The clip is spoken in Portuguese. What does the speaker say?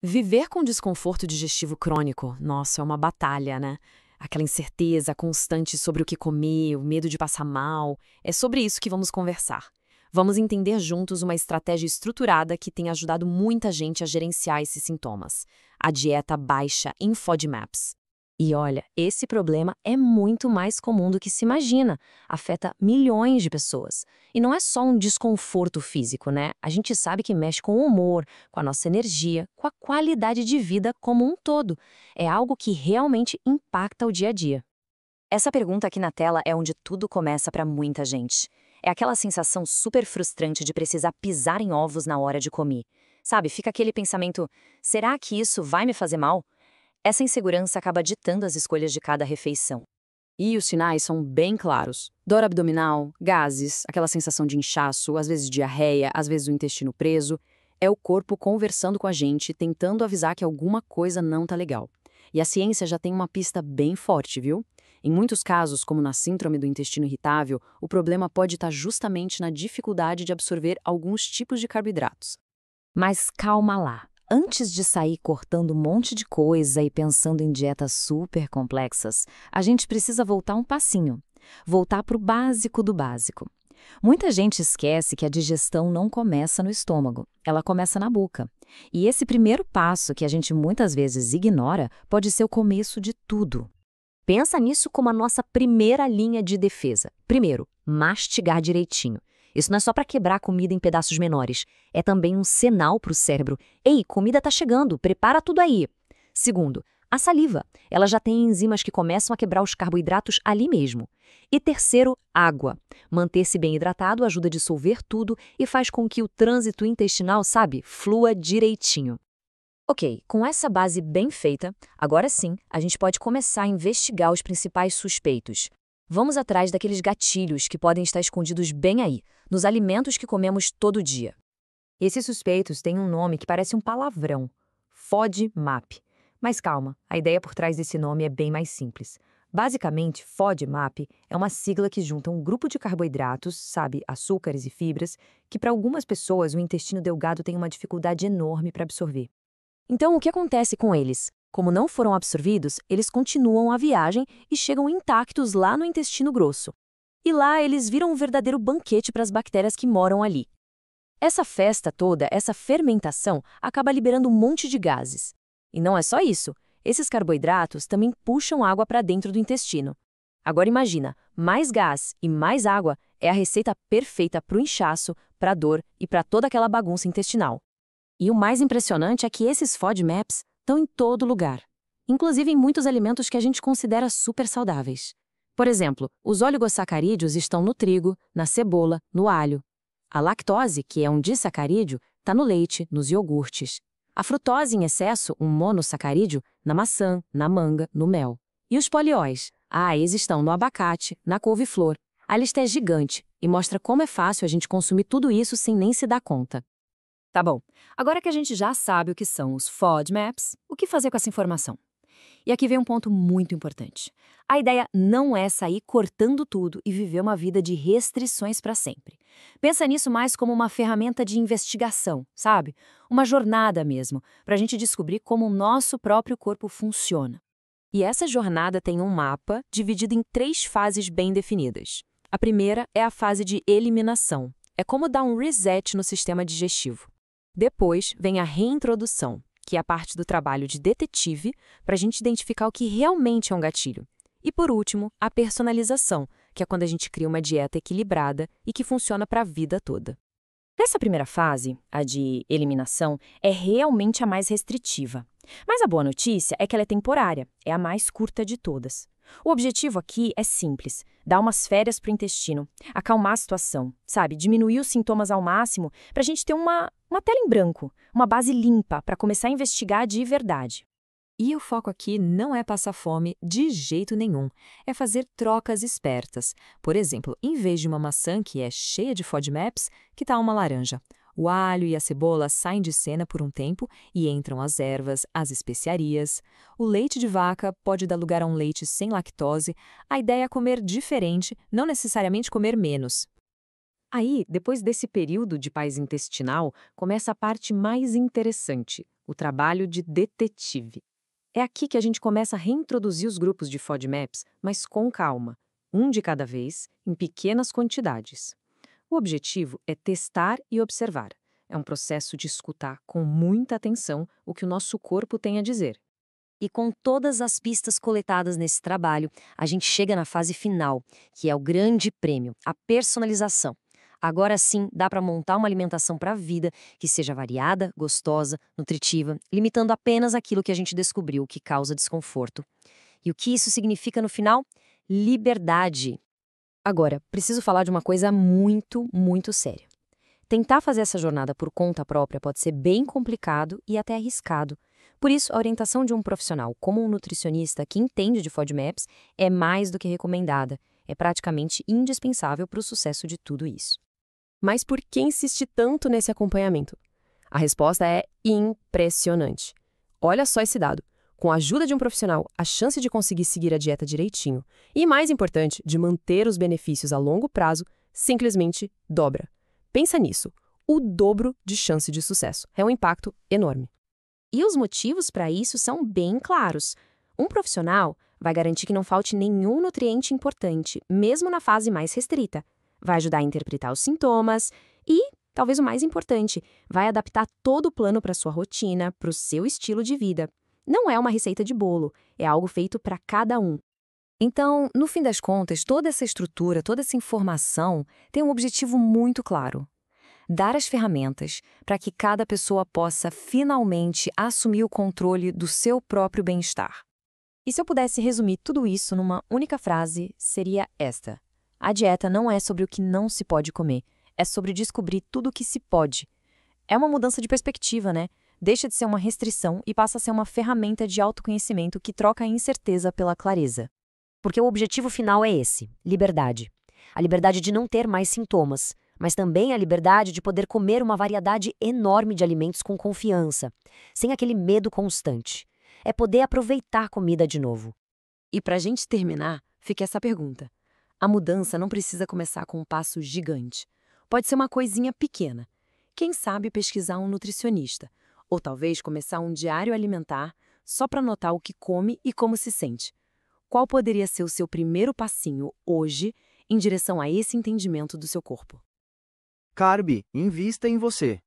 Viver com desconforto digestivo crônico, nossa, é uma batalha, né? Aquela incerteza constante sobre o que comer, o medo de passar mal. É sobre isso que vamos conversar. Vamos entender juntos uma estratégia estruturada que tem ajudado muita gente a gerenciar esses sintomas. A dieta baixa em FODMAPs. E olha, esse problema é muito mais comum do que se imagina. Afeta milhões de pessoas. E não é só um desconforto físico, né? A gente sabe que mexe com o humor, com a nossa energia, com a qualidade de vida como um todo. É algo que realmente impacta o dia a dia. Essa pergunta aqui na tela é onde tudo começa para muita gente. É aquela sensação super frustrante de precisar pisar em ovos na hora de comer. Sabe, fica aquele pensamento: será que isso vai me fazer mal? Essa insegurança acaba ditando as escolhas de cada refeição. E os sinais são bem claros. Dor abdominal, gases, aquela sensação de inchaço, às vezes diarreia, às vezes o intestino preso. É o corpo conversando com a gente, tentando avisar que alguma coisa não tá legal. E a ciência já tem uma pista bem forte, viu? Em muitos casos, como na síndrome do intestino irritável, o problema pode estar justamente na dificuldade de absorver alguns tipos de carboidratos. Mas calma lá. Antes de sair cortando um monte de coisa e pensando em dietas super complexas, a gente precisa voltar um passinho. Voltar para o básico do básico. Muita gente esquece que a digestão não começa no estômago, ela começa na boca. E esse primeiro passo, que a gente muitas vezes ignora, pode ser o começo de tudo. Pensa nisso como a nossa primeira linha de defesa. Primeiro, mastigar direitinho. Isso não é só para quebrar a comida em pedaços menores, é também um sinal para o cérebro. Ei, comida tá chegando, prepara tudo aí. Segundo, a saliva. Ela já tem enzimas que começam a quebrar os carboidratos ali mesmo. E terceiro, água. Manter-se bem hidratado ajuda a dissolver tudo e faz com que o trânsito intestinal, sabe, flua direitinho. Ok, com essa base bem feita, agora sim, a gente pode começar a investigar os principais suspeitos. Vamos atrás daqueles gatilhos que podem estar escondidos bem aí, nos alimentos que comemos todo dia. Esses suspeitos têm um nome que parece um palavrão: FODMAP. Mas calma, a ideia por trás desse nome é bem mais simples. Basicamente, FODMAP é uma sigla que junta um grupo de carboidratos, sabe, açúcares e fibras, que para algumas pessoas o intestino delgado tem uma dificuldade enorme para absorver. Então, o que acontece com eles? Como não foram absorvidos, eles continuam a viagem e chegam intactos lá no intestino grosso. E lá eles viram um verdadeiro banquete para as bactérias que moram ali. Essa festa toda, essa fermentação, acaba liberando um monte de gases. E não é só isso. Esses carboidratos também puxam água para dentro do intestino. Agora imagina, mais gás e mais água é a receita perfeita para o inchaço, para a dor e para toda aquela bagunça intestinal. E o mais impressionante é que esses FODMAPs estão em todo lugar, inclusive em muitos alimentos que a gente considera super saudáveis. Por exemplo, os oligosacarídeos estão no trigo, na cebola, no alho. A lactose, que é um disacarídeo, está no leite, nos iogurtes. A frutose em excesso, um monossacarídeo, na maçã, na manga, no mel. E os polióis? Eles estão no abacate, na couve-flor. A lista é gigante e mostra como é fácil a gente consumir tudo isso sem nem se dar conta. Tá bom, agora que a gente já sabe o que são os FODMAPs, o que fazer com essa informação? E aqui vem um ponto muito importante. A ideia não é sair cortando tudo e viver uma vida de restrições para sempre. Pensa nisso mais como uma ferramenta de investigação, sabe? Uma jornada mesmo, para a gente descobrir como o nosso próprio corpo funciona. E essa jornada tem um mapa dividido em 3 fases bem definidas. A primeira é a fase de eliminação. É como dar um reset no sistema digestivo. Depois vem a reintrodução, que é a parte do trabalho de detetive para a gente identificar o que realmente é um gatilho. E por último, a personalização, que é quando a gente cria uma dieta equilibrada e que funciona para a vida toda. Nessa primeira fase, a de eliminação, é realmente a mais restritiva. Mas a boa notícia é que ela é temporária, é a mais curta de todas. O objetivo aqui é simples: dar umas férias para o intestino, acalmar a situação, sabe? Diminuir os sintomas ao máximo para a gente ter uma tela em branco, uma base limpa para começar a investigar de verdade. E o foco aqui não é passar fome de jeito nenhum, é fazer trocas espertas. Por exemplo, em vez de uma maçã que é cheia de FODMAPs, que tal uma laranja? O alho e a cebola saem de cena por um tempo e entram as ervas, as especiarias. O leite de vaca pode dar lugar a um leite sem lactose. A ideia é comer diferente, não necessariamente comer menos. Aí, depois desse período de paz intestinal, começa a parte mais interessante: o trabalho de detetive. É aqui que a gente começa a reintroduzir os grupos de FODMAPs, mas com calma, um de cada vez, em pequenas quantidades. O objetivo é testar e observar. É um processo de escutar com muita atenção o que o nosso corpo tem a dizer. E com todas as pistas coletadas nesse trabalho, a gente chega na fase final, que é o grande prêmio, a personalização. Agora sim, dá para montar uma alimentação para a vida que seja variada, gostosa, nutritiva, limitando apenas aquilo que a gente descobriu que causa desconforto. E o que isso significa no final? Liberdade. Agora, preciso falar de uma coisa muito, muito séria. Tentar fazer essa jornada por conta própria pode ser bem complicado e até arriscado. Por isso, a orientação de um profissional, como um nutricionista que entende de FODMAPs, é mais do que recomendada. É praticamente indispensável para o sucesso de tudo isso. Mas por que insistir tanto nesse acompanhamento? A resposta é impressionante. Olha só esse dado. Com a ajuda de um profissional, a chance de conseguir seguir a dieta direitinho e, mais importante, de manter os benefícios a longo prazo, simplesmente dobra. Pensa nisso. O dobro de chance de sucesso. É um impacto enorme. E os motivos para isso são bem claros. Um profissional vai garantir que não falte nenhum nutriente importante, mesmo na fase mais restrita. Vai ajudar a interpretar os sintomas e, talvez o mais importante, vai adaptar todo o plano para sua rotina, para o seu estilo de vida. Não é uma receita de bolo, é algo feito para cada um. Então, no fim das contas, toda essa estrutura, toda essa informação tem um objetivo muito claro: dar as ferramentas para que cada pessoa possa finalmente assumir o controle do seu próprio bem-estar. E se eu pudesse resumir tudo isso numa única frase, seria esta: a dieta não é sobre o que não se pode comer, é sobre descobrir tudo o que se pode. É uma mudança de perspectiva, né? Deixa de ser uma restrição e passa a ser uma ferramenta de autoconhecimento que troca a incerteza pela clareza. Porque o objetivo final é esse: liberdade. A liberdade de não ter mais sintomas, mas também a liberdade de poder comer uma variedade enorme de alimentos com confiança, sem aquele medo constante. É poder aproveitar comida de novo. E para a gente terminar, fica essa pergunta. A mudança não precisa começar com um passo gigante. Pode ser uma coisinha pequena. Quem sabe pesquisar um nutricionista, ou talvez começar um diário alimentar só para notar o que come e como se sente. Qual poderia ser o seu primeiro passinho hoje em direção a esse entendimento do seu corpo? Carb, invista em você.